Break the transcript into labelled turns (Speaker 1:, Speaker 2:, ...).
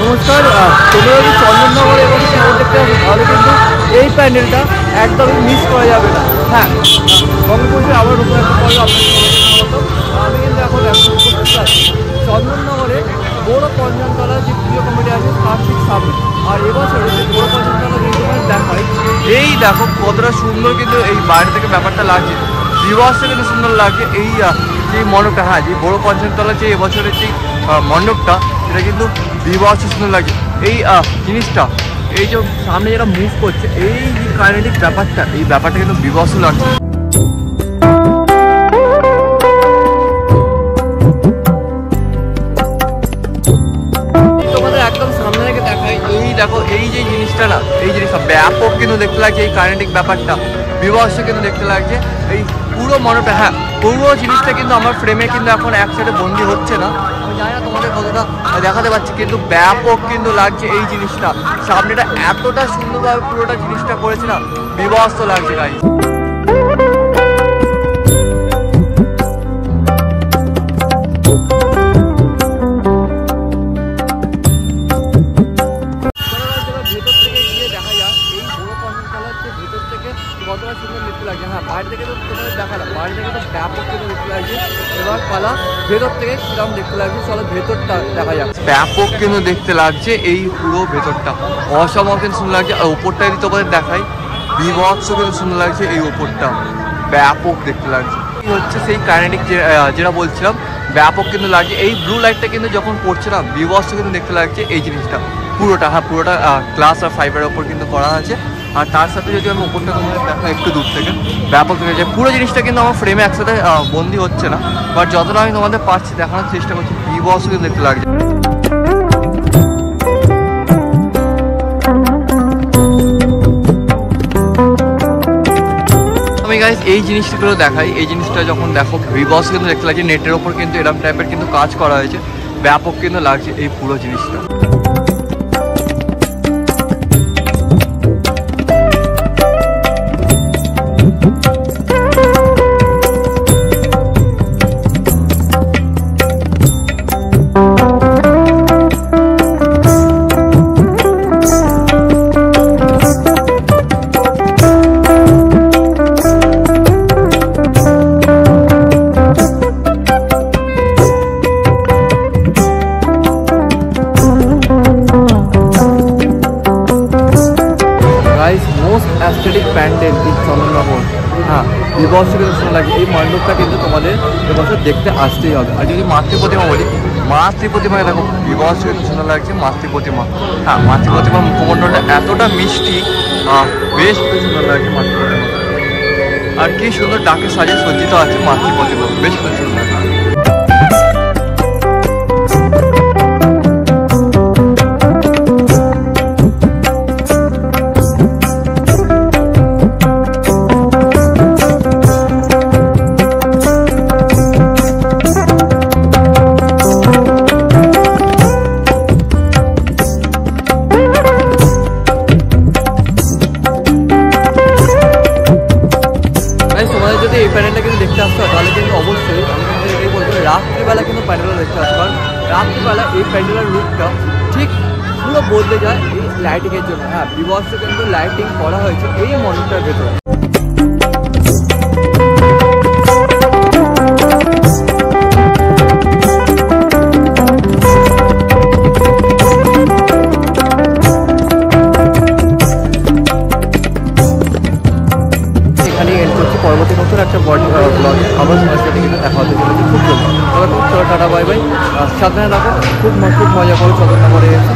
Speaker 1: নমস্কার, তোমরা যদি চন্দননগর এবং শহর দেখতে আসো তাহলে কিন্তু এই প্যান্ডেলটা একদমই মিস করা যাবে না। হ্যাঁ, বঙ্গোপসাগরে আবার নতুন একটা পর্ব আমি কিন্তু এখন উপস্থিত আছি চন্দননগরে বড় পঞ্চানতলা যে প্রিয় কমিটি আছে তার ঠিক সামনে। আর এবছরে যে বড় পঞ্চানতলা কিন্তু দেখায়, এই দেখো কতটা সুন্দর কিন্তু এই বাইরে থেকে ব্যাপারটা লাগছে, বিবাসটা কিন্তু সুন্দর লাগছে। এই যে মণ্ডপটা, হ্যাঁ, যে বড় পঞ্চানতলা যে এবছরের যে মণ্ডপটা সেটা কিন্তু বিবাস সুন্দর লাগে। এই জিনিসটা, এই যে সামনে যারা মুভ করছে, এই যে কাইনেটিক ব্যাপারটা, এই ব্যাপারটা কিন্তু বিবাসও লাগছে। তোমাদের একদম সামনে থেকে দেখায়, এই দেখো এই যে জিনিসটা না, এই জিনিসটা ব্যাপক কিন্তু দেখতে লাগছে। এই কাইনেটিক ব্যাপারটা বিবাসটা কিন্তু দেখতে লাগছে। এই পুরো মণ্ডপটা, হ্যাঁ, পুরো জিনিসটা কিন্তু আমার ফ্রেমে কিন্তু এখন একসাথে বন্দি হচ্ছে না, আমি জানি না তোমাদের কতটা দেখাতে পারছি, কিন্তু ব্যাপক কিন্তু লাগছে এই জিনিসটা। সামনেটা এতটা সুন্দরভাবে পুরোটা জিনিসটা করেছে না, বিভৎস লাগছে গাইস। কতটা সুন্দর দেখতে লাগছে। হ্যাঁ, বাইরে থেকে তো তোমাদের দেখালাম, বাইরে থেকে তো ব্যাপক কিন্তু দেখতে লাগছে। এবার পালা ভেতর থেকে কিরকম দেখতে লাগছে, চলো ভেতরটা দেখা যাচ্ছে। ব্যাপক কিন্তু দেখতে লাগছে এই পুরো ভেতরটা, অসম্ভব কিন্তু সুন্দর লাগছে। আর উপরটা যদি তোমাদের দেখাই, বিভৎস কিন্তু সুন্দর লাগছে। এই উপরটা ব্যাপক দেখতে লাগছে। হচ্ছে সেই কাইনেটিক যেটা বলছিলাম, ব্যাপক কিন্তু লাগছে। এই ব্লু লাইটটা কিন্তু যখন পড়ছে না, বিভৎস কিন্তু দেখতে লাগছে এই জিনিসটা পুরোটা। হ্যাঁ, পুরোটা গ্লাস আর ফাইবারের ওপর কিন্তু করা আছে। আর তার সাথে যদি আমি উপরটা তোমাদের দেখা একটু দূর থেকে, ব্যাপক হয়ে যায় পুরো জিনিসটা কিন্তু আমার ফ্রেমে একসাথে বন্দি হচ্ছে না, বাট যতটা আমি তোমাদের পারছি দেখানোর চেষ্টা করছি, বিভৎস কিন্তু দেখতে লাগছে। আমি গাইস এই জিনিসগুলো দেখাই, এই জিনিসটা যখন দেখো বিভৎস কিন্তু দেখতে লাগছে। নেটের ওপর কিন্তু এরকম টাইপের কিন্তু কাজ করা হয়েছে, ব্যাপক কিন্তু লাগছে এই পুরো জিনিসটা। Most aesthetic pandal in Chandannagar. হ্যাঁ, বিভৎস কিন্তু সুন্দর লাগে। এই মণ্ডপটা কিন্তু তোমাদের এবছর দেখতে আসতেই হবে। আর যদি মাতৃ প্রতিমা বলি, মাতৃ প্রতিমাকে দেখো বিভৎস কিন্তু সুন্দর লাগছে। মাতৃ প্রতিমা, হ্যাঁ, মাতৃ প্রতিমার মুখমণ্ডলটা এতটা মিষ্টি, বেশ সুন্দর লাগছে মাতৃ প্রতিমা। আর কি সুন্দর ডাকে সাজিয়ে সজ্জিত আছে মাতৃ প্রতিমা, বেশ সুন্দর লাগে। যদি এই প্যান্ডেলটা কিন্তু দেখতে আসতে হয় তাহলে কিন্তু অবশ্যই আমি কিন্তু এটাই বলতে পারি, রাত্রিবেলা কিন্তু প্যান্ডেলটা দেখতে আসতে, কারণ রাত্রিবেলা এই প্যান্ডেলের রূপটা ঠিক পুরো বদলে যায় এই লাইটিংয়ের জন্য। হ্যাঁ, বিভৎস কিন্তু লাইটিং করা হয়েছে এই মণ্ডপটার ভেতরে। পরবর্তী নতুন একটা ব্লগে আবার সবার সাথে কিন্তু দেখা হতে চলেছে খুব জলদি। তবে খুব টাটা, বাই বাই, সাবধানে রাখো, খুব মজা করো চন্দননগরে এসে।